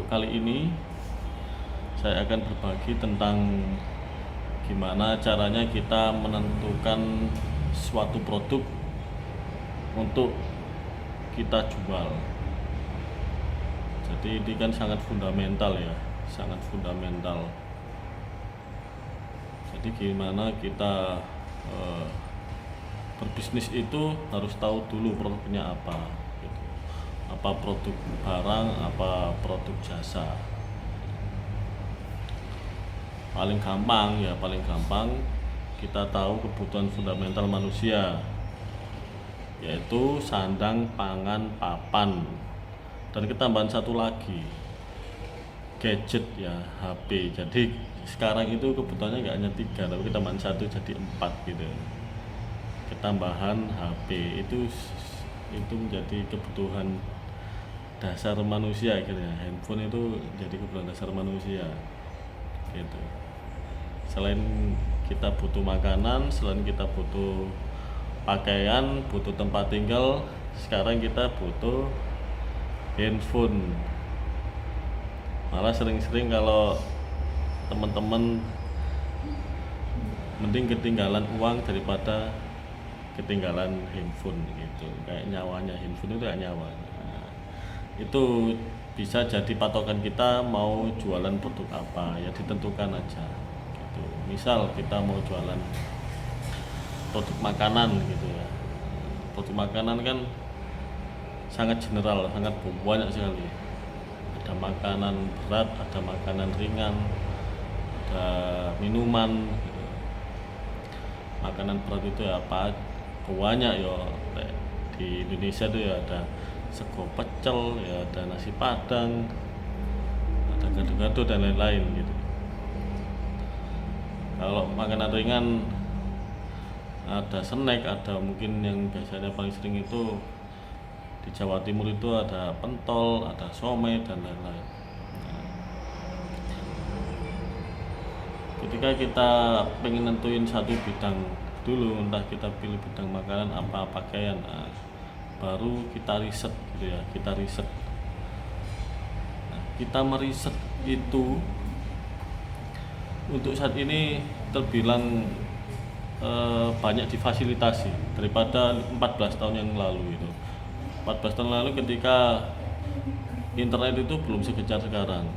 kali ini saya akan berbagi tentang gimana caranya kita menentukan suatu produk untuk kita jual. Jadi ini kan sangat fundamental ya, sangat fundamental. Jadi gimana kita berbisnis itu harus tahu dulu produknya apa gitu. Apa produk barang, apa produk jasa. Paling gampang kita tahu kebutuhan fundamental manusia, yaitu sandang, pangan, papan, dan kita tambahan satu lagi, gadget ya, HP. Jadi sekarang itu kebutuhannya nggak hanya 3, tapi kita tambahan 1 jadi 4 gitu. Ketambahan HP itu menjadi kebutuhan dasar manusia akhirnya. Handphone itu jadi kebutuhan dasar manusia gitu. Selain kita butuh makanan, selain kita butuh pakaian, butuh tempat tinggal, sekarang kita butuh handphone. Malah sering-sering kalau teman-teman mending ketinggalan uang daripada ketinggalan handphone gitu. Kayak nyawanya handphone itu kayak nyawa. Nah, itu bisa jadi patokan kita mau jualan produk apa, ya ditentukan aja gitu. Misal kita mau jualan produk makanan gitu ya. Produk makanan kan sangat general, sangat banyak sekali. Ada makanan berat, ada makanan ringan, ada minuman gitu. Makanan berat itu ya apa? Banyak ya. Di Indonesia itu ya ada sego pecel, ya ada nasi padang, ada gado-gado dan lain-lain gitu. Kalau makanan ringan ada snack, ada mungkin yang biasanya paling sering itu di Jawa Timur itu ada pentol, ada somai dan lain-lain. Nah, ketika kita pengen nentuin satu bidang dulu, entah kita pilih bidang makanan apa pakaian, nah, baru kita riset gitu ya, kita riset. Nah, kita meriset itu untuk saat ini terbilang banyak difasilitasi daripada 14 tahun yang lalu itu. 14 tahun lalu ketika internet itu belum sekejar sekarang.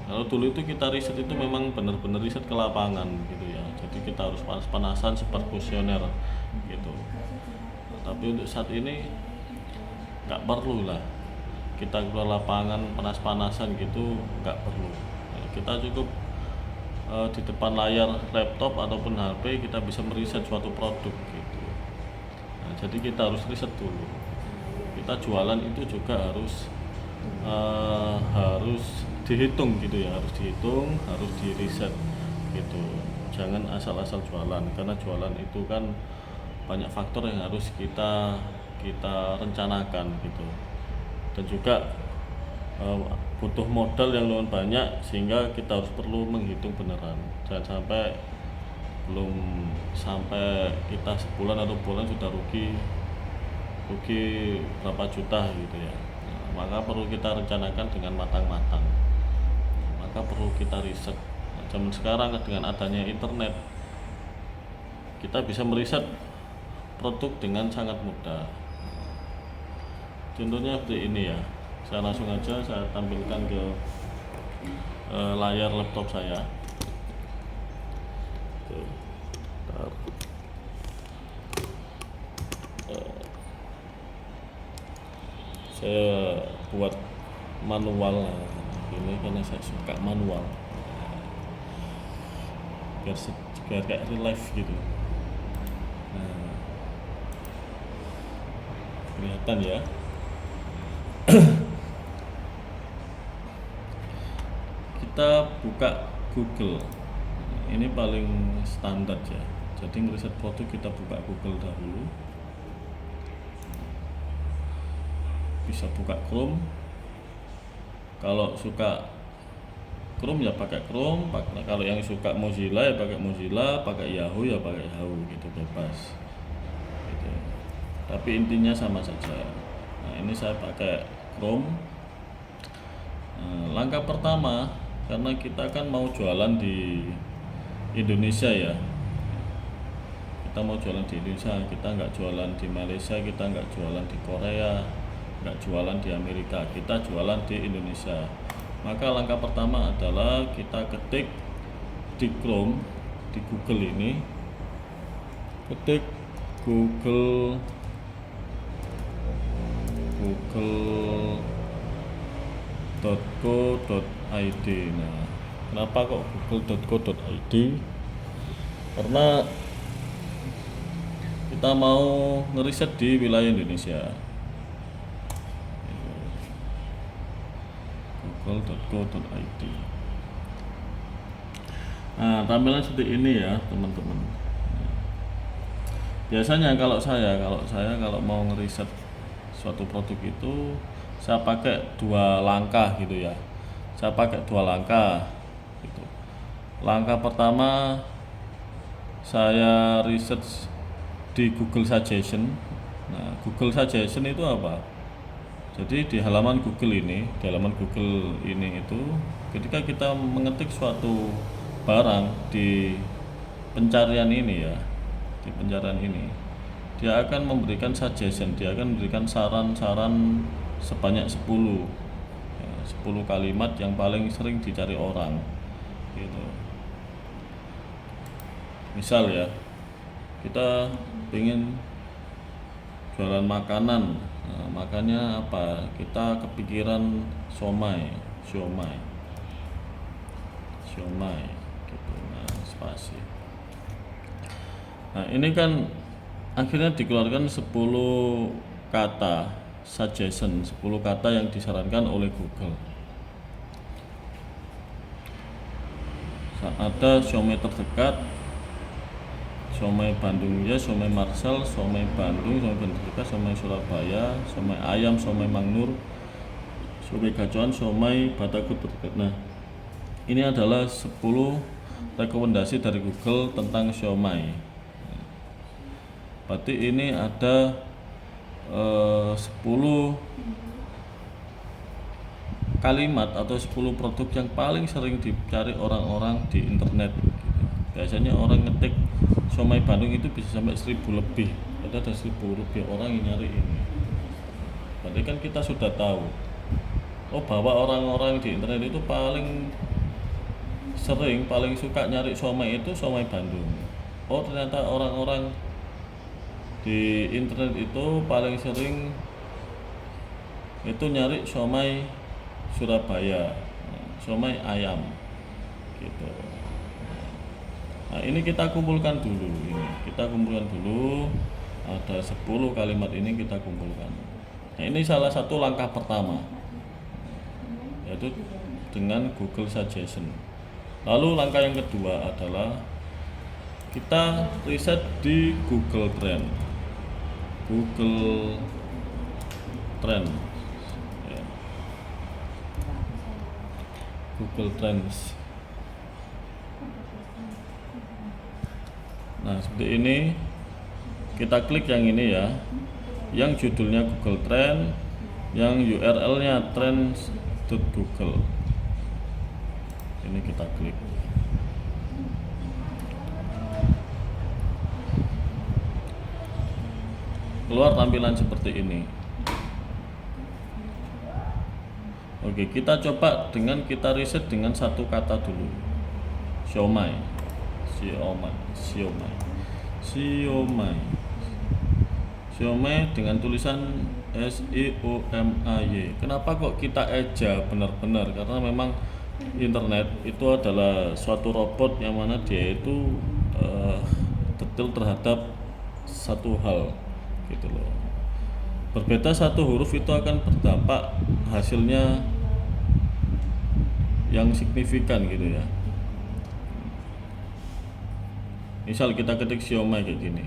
Kalau dulu itu kita riset itu memang benar-benar riset ke lapangan gitu ya. Jadi kita harus panas-panasan seperti kuesioner gitu. Tapi untuk saat ini nggak perlu lah kita keluar lapangan panas-panasan gitu, nggak perlu. Kita cukup di depan layar laptop ataupun HP kita bisa meriset suatu produk gitu. Nah, jadi kita harus riset dulu. Kita jualan itu juga harus dihitung gitu ya, harus dihitung, harus diriset gitu. Jangan asal-asal jualan, karena jualan itu kan banyak faktor yang harus kita rencanakan gitu. Dan juga butuh modal yang lumayan banyak, sehingga kita harus perlu menghitung beneran. Jangan sampai kita sebulan atau bulan sudah rugi berapa juta gitu ya. Nah, maka perlu kita rencanakan dengan matang-matang, maka perlu kita riset. Nah, zaman sekarang dengan adanya internet kita bisa meriset produk dengan sangat mudah. Contohnya seperti ini ya, saya langsung aja saya tampilkan ke layar laptop saya. Saya buat manual ini karena saya suka manual, biar kayak real life gitu. Nah, kelihatan ya. Kita buka Google, ini paling standar ya. Jadi ngeriset produk kita buka Google dahulu. Bisa buka Chrome. Kalau suka Chrome ya pakai Chrome, kalau yang suka Mozilla ya pakai Mozilla, pakai Yahoo ya pakai Yahoo gitu, bebas gitu. Tapi intinya sama saja. Nah, ini saya pakai Chrome. Langkah pertama, karena kita kan mau jualan di Indonesia ya, kita mau jualan di Indonesia, kita nggak jualan di Malaysia, kita nggak jualan di Korea, nggak jualan di Amerika, kita jualan di Indonesia. Maka langkah pertama adalah kita ketik di Chrome, di Google ini, ketik google.co.id. Nah, kenapa kok google.co.id? Karena kita mau ngeriset di wilayah Indonesia. google.co.id. Nah, tampilan seperti ini ya, teman-teman. Biasanya kalau mau ngeriset suatu produk itu saya pakai 2 langkah gitu ya. Saya pakai 2 langkah gitu. Langkah pertama saya research di Google Suggestion. Nah, Google Suggestion itu apa? Jadi di halaman Google ini itu ketika kita mengetik suatu barang di pencarian ini ya, di pencarian ini dia akan memberikan suggestion, dia akan memberikan saran-saran sebanyak 10 kalimat yang paling sering dicari orang gitu. Misal ya, kita ingin jualan makanan, nah, makannya apa? Kita kepikiran siomay gitu. Nah, spasi. Nah, ini kan akhirnya dikeluarkan 10 kata suggestion, 10 kata yang disarankan oleh Google. Ada siomay terdekat, siomay Bandung ya, siomay Marcel, siomay Bandung, siomay terdekat, siomay Surabaya, siomay ayam, siomay Mangnur, siomay gacoan, siomay Batagor terdekat. Nah, ini adalah 10 rekomendasi dari Google tentang siomay. Berarti ini ada 10 kalimat atau 10 produk yang paling sering dicari orang-orang di internet. Biasanya orang ngetik siomay Bandung itu bisa sampai 1000 lebih. Ada 1000 lebih orang yang nyari ini. Berarti kan kita sudah tahu bahwa orang-orang di internet itu paling suka nyari siomay itu siomay Bandung. Ternyata orang-orang di internet itu paling sering itu nyari siomay Surabaya, siomay ayam gitu. Nah, ini kita kumpulkan dulu. Ada 10 kalimat ini kita kumpulkan. Nah, ini salah satu langkah pertama, yaitu dengan Google Suggestion. Lalu langkah yang kedua adalah kita riset di Google Trend. Google Trends. Nah, seperti ini. Kita klik yang ini ya, yang judulnya Google Trend, yang URL-nya trends.google. Ini kita klik. Keluar tampilan seperti ini. Oke, kita coba dengan kita riset dengan satu kata dulu. Siomay dengan tulisan SIOMAY. Kenapa kok kita eja benar-benar? Karena memang internet itu adalah suatu robot yang mana dia itu detail terhadap satu hal gitu loh. Berbeda satu huruf itu akan berdampak hasilnya yang signifikan gitu ya. Misal kita ketik siomay kayak gini.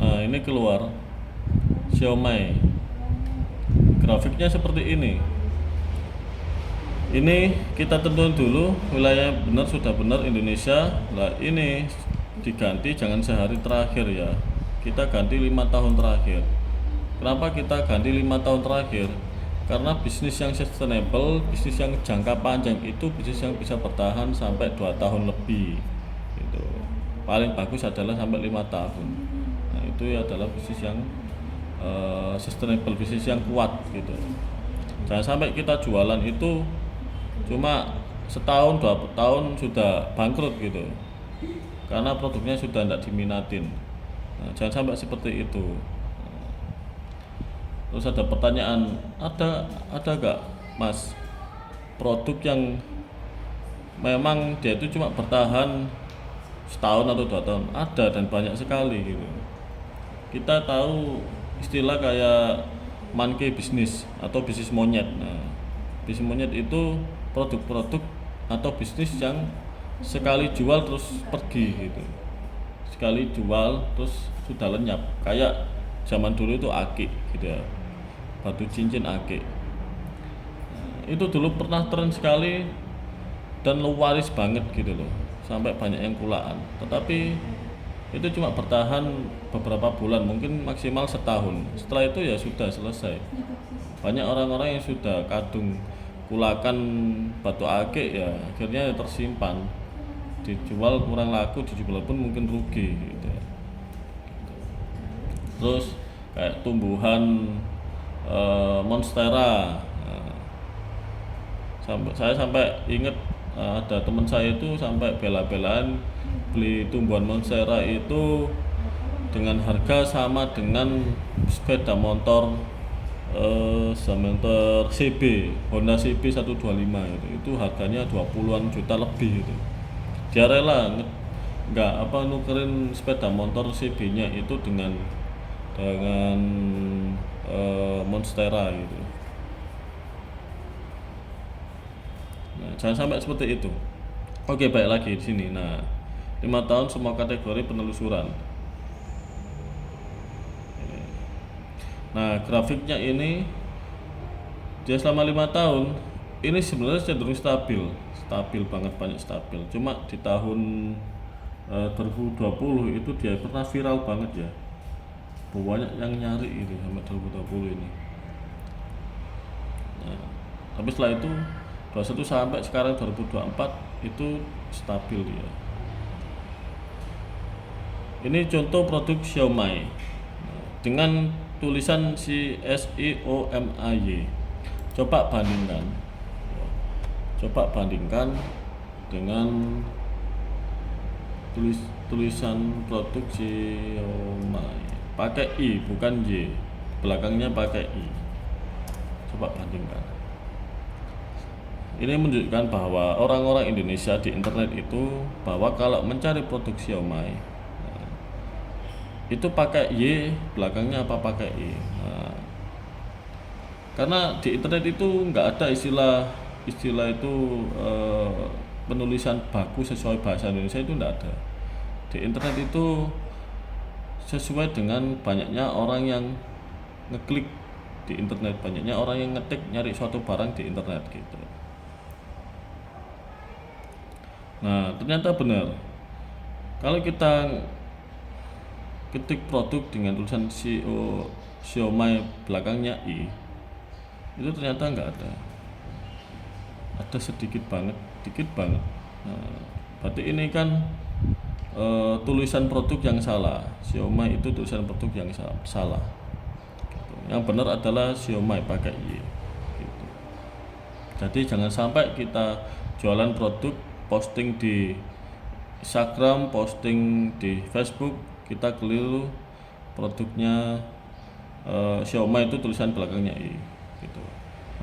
Nah, ini keluar siomay. Grafiknya seperti ini. Ini kita tentuin dulu wilayah benar, sudah benar Indonesia. Nah ini diganti jangan sehari terakhir ya, kita ganti 5 tahun terakhir. Kenapa kita ganti 5 tahun terakhir? Karena bisnis yang sustainable, bisnis yang jangka panjang itu bisnis yang bisa bertahan sampai 2 tahun lebih gitu. Paling bagus adalah sampai 5 tahun. Nah itu adalah bisnis yang sustainable, bisnis yang kuat gitu. Jangan sampai kita jualan itu cuma setahun 2 tahun sudah bangkrut gitu, karena produknya sudah tidak diminatin. Nah, jangan sampai seperti itu. Terus ada pertanyaan, ada gak mas produk yang memang dia itu cuma bertahan setahun atau 2 tahun? Ada, dan banyak sekali gitu. Kita tahu istilah kayak monkey bisnis atau bisnis monyet. Nah, bisnis monyet itu produk-produk atau bisnis yang sekali jual terus pergi gitu, sekali jual terus sudah lenyap. Kayak zaman dulu itu akik gitu ya, batu cincin akik. Itu dulu pernah tren sekali dan laris banget gitu loh, sampai banyak yang kulaan. Tetapi itu cuma bertahan beberapa bulan, mungkin maksimal setahun. Setelah itu ya sudah selesai. Banyak orang-orang yang sudah kadung kulakan batu akik ya akhirnya tersimpan, dijual kurang laku, dijual pun mungkin rugi gitu ya. Terus kayak tumbuhan monstera. Saya sampai inget ada teman saya itu sampai bela-belaan beli tumbuhan monstera itu dengan harga sama dengan sepeda motor CB, Honda CB 125 itu harganya 20-an juta lebih itu. Dia rela nukerin sepeda motor CB nya itu dengan monstera gitu. Nah, jangan sampai seperti itu. Oke, baik lagi di sini. Nah, 5 tahun semua kategori penelusuran. Nah, grafiknya ini dia selama 5 tahun ini sebenarnya cenderung stabil banget, banyak stabil. Cuma di tahun 2020 itu dia pernah viral banget ya, banyak yang nyari itu sampai 2020 ini. Nah, tapi setelah itu 21 sampai sekarang 2024 itu stabil ya. Ini contoh produk Xiaomi dengan tulisan Xiaomi. Coba bandingkan dengan tulisan produk Xiaomi pakai I bukan Y, belakangnya pakai I. Coba bandingkan. Ini menunjukkan bahwa orang-orang Indonesia di internet itu bahwa kalau mencari produk Xiaomi itu pakai Y, belakangnya apa pakai I. Nah, karena di internet itu nggak ada istilah itu penulisan baku sesuai bahasa Indonesia, itu nggak ada. Di internet itu sesuai dengan banyaknya orang yang ngeklik di internet, banyaknya orang yang ngetik nyari suatu barang di internet gitu. Nah, ternyata benar. Kalau kita ketik produk dengan tulisan Xiaomi belakangnya I, itu ternyata nggak ada. Ada sedikit banget, dikit banget. Nah, berarti ini kan tulisan produk yang salah. Xiaomi itu tulisan produk yang salah. Gitu. Yang benar adalah Xiaomi pakai Y. Gitu. Jadi jangan sampai kita jualan produk, posting di Instagram, posting di Facebook, kita keliru produknya Xiaomi itu tulisan belakangnya I gitu.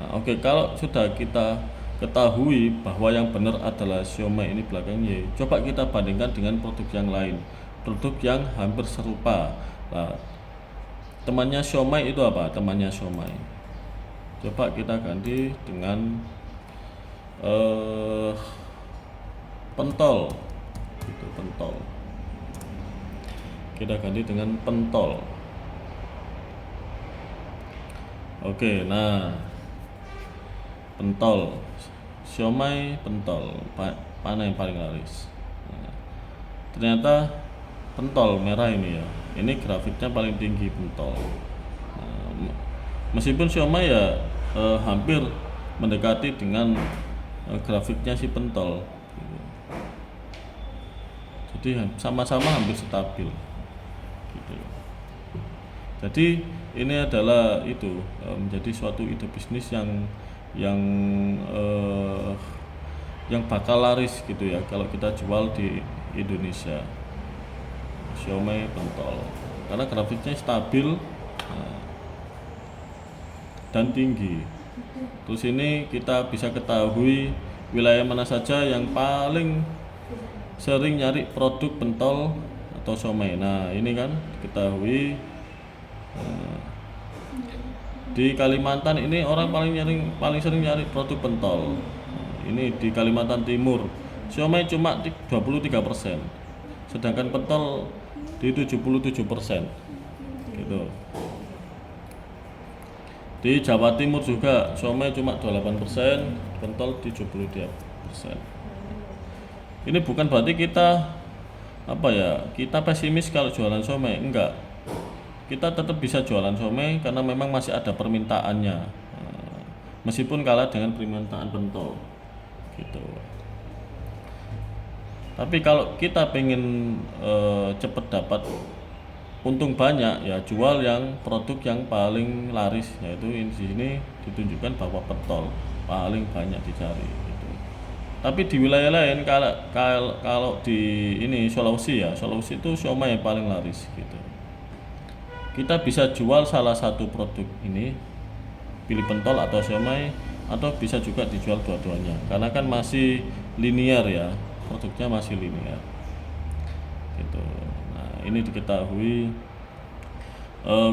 Nah, oke, kalau sudah kita ketahui bahwa yang benar adalah Xiaomi ini belakangnya Y, coba kita bandingkan dengan produk yang lain, produk yang hampir serupa. Nah, temannya Xiaomi itu apa? Temannya Xiaomi. Coba kita ganti dengan pentol gitu, pentol. Kita ganti dengan pentol. Oke, nah pentol siomay pentol, mana yang paling laris. Nah, ternyata pentol merah ini ya, ini grafiknya paling tinggi pentol. Nah, meskipun siomay ya hampir mendekati dengan grafiknya si pentol, jadi sama-sama hampir stabil gitu. Jadi ini adalah itu menjadi suatu ide bisnis yang yang bakal laris gitu ya kalau kita jual di Indonesia, siomay pentol, karena grafiknya stabil dan tinggi. Terus ini kita bisa ketahui wilayah mana saja yang paling sering nyari produk pentol atau siomay. Nah ini kan ketahui di Kalimantan ini orang paling sering nyari produk pentol. Ini di Kalimantan Timur siomay cuma 23%, sedangkan pentol di 77% gitu. Di Jawa Timur juga siomay cuma 28%, pentol di 73%. Ini bukan berarti kita kita pesimis kalau jualan siomay, enggak. Kita tetap bisa jualan siomay karena memang masih ada permintaannya, meskipun kalah dengan permintaan pentol gitu. Tapi kalau kita pengen cepet dapat untung banyak ya jual yang produk yang paling laris, yaitu di sini ditunjukkan bahwa pentol paling banyak dicari gitu. Tapi di wilayah lain kalau di ini Sulawesi itu siomay yang paling laris gitu. Kita bisa jual salah satu produk ini, pilih pentol atau siomay, atau bisa juga dijual dua-duanya karena kan masih linear ya, produknya masih linear gitu. Nah ini diketahui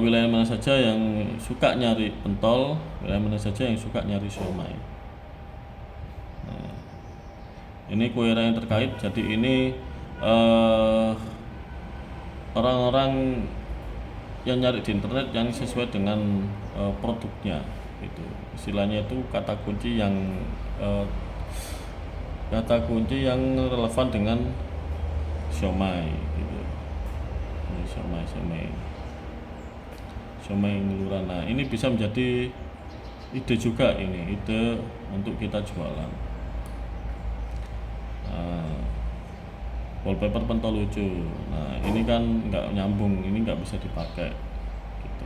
wilayah mana saja yang suka nyari pentol, wilayah mana saja yang suka nyari siomay. Nah, ini kueran yang terkait, jadi ini orang-orang yang nyari di internet yang sesuai dengan produknya gitu. Istilahnya itu kata kunci yang relevan dengan siomay gitu. Ini siomay ngeluran. Nah ini bisa menjadi ide juga, ini ide untuk kita jualan. Wallpaper pentol lucu. Nah ini kan nggak nyambung, ini nggak bisa dipakai gitu.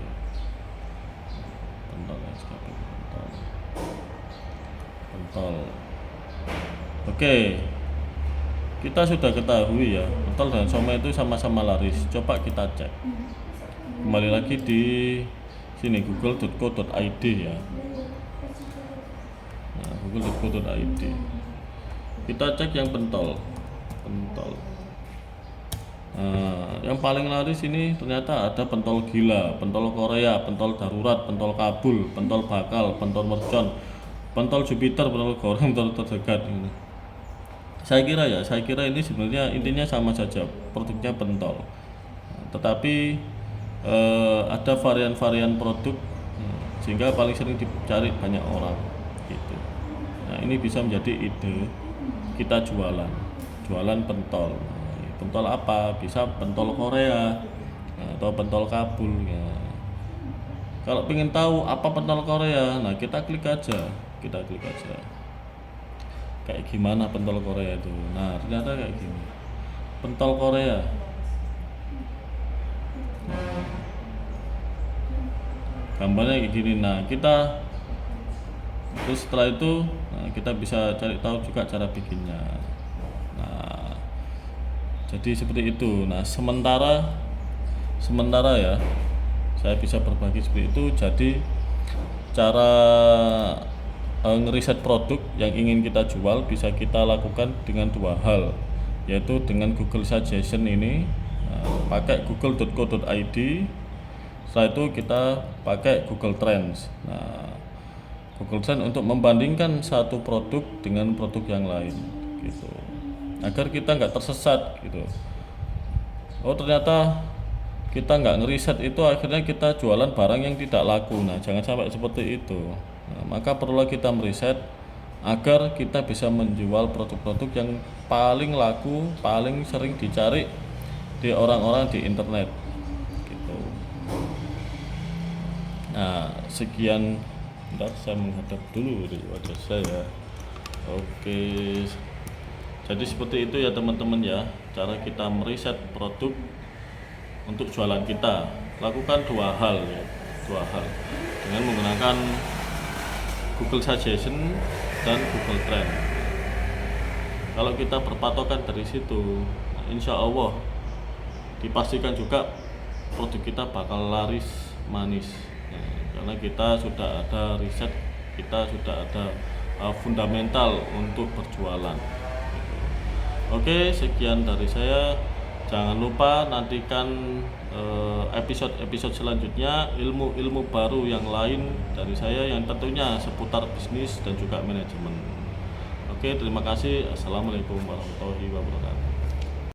Pentol. Oke, kita sudah ketahui ya, pentol dan siomay itu sama-sama laris. Coba kita cek kembali lagi di sini google.co.id ya. Nah, google.co.id. Kita cek yang pentol. Nah, yang paling laris ini ternyata ada pentol gila, pentol Korea, pentol darurat, pentol Kabul, pentol bakal, pentol mercon, pentol Jupiter, pentol goreng, pentol terdekat ini. Saya kira ini sebenarnya intinya sama saja, produknya pentol. Tetapi ada varian-varian produk sehingga paling sering dicari banyak orang gitu. Nah, ini bisa menjadi ide kita jualan pentol. Pentol apa? Bisa pentol Korea atau pentol Kabul ya. Kalau pengen tahu apa pentol Korea, nah kita klik aja. Kayak gimana pentol Korea itu? Nah, ternyata kayak gini. Pentol Korea. Gambarnya kayak gini. Nah, terus setelah itu kita bisa cari tahu juga cara bikinnya. Nah, jadi seperti itu. Nah, sementara ya, saya bisa berbagi seperti itu. Jadi cara ngeriset produk yang ingin kita jual bisa kita lakukan dengan dua hal, yaitu dengan Google Suggestion ini, pakai google.co.id. Setelah itu kita pakai Google Trends. Nah, Google Trends untuk membandingkan satu produk dengan produk yang lain gitu, agar kita nggak tersesat gitu. Oh ternyata kita nggak ngeriset itu, akhirnya kita jualan barang yang tidak laku. Nah jangan sampai seperti itu. Nah, maka perlu kita meriset agar kita bisa menjual produk-produk yang paling laku, paling sering dicari di orang-orang di internet gitu. Nah, sekian. Bentar, saya menghadap dulu di wajah saya. Oke, jadi seperti itu ya teman-teman ya, cara kita meriset produk untuk jualan kita. Lakukan dua hal ya, dua hal dengan menggunakan Google Suggestion dan Google Trend. Kalau kita berpatokan dari situ, insya Allah dipastikan juga produk kita bakal laris manis. Nah, karena kita sudah ada riset, kita sudah ada fundamental untuk berjualan. Oke, sekian dari saya. Jangan lupa nantikan episode-episode selanjutnya, ilmu-ilmu baru yang lain dari saya yang tentunya seputar bisnis dan juga manajemen. Oke, terima kasih. Assalamualaikum warahmatullahi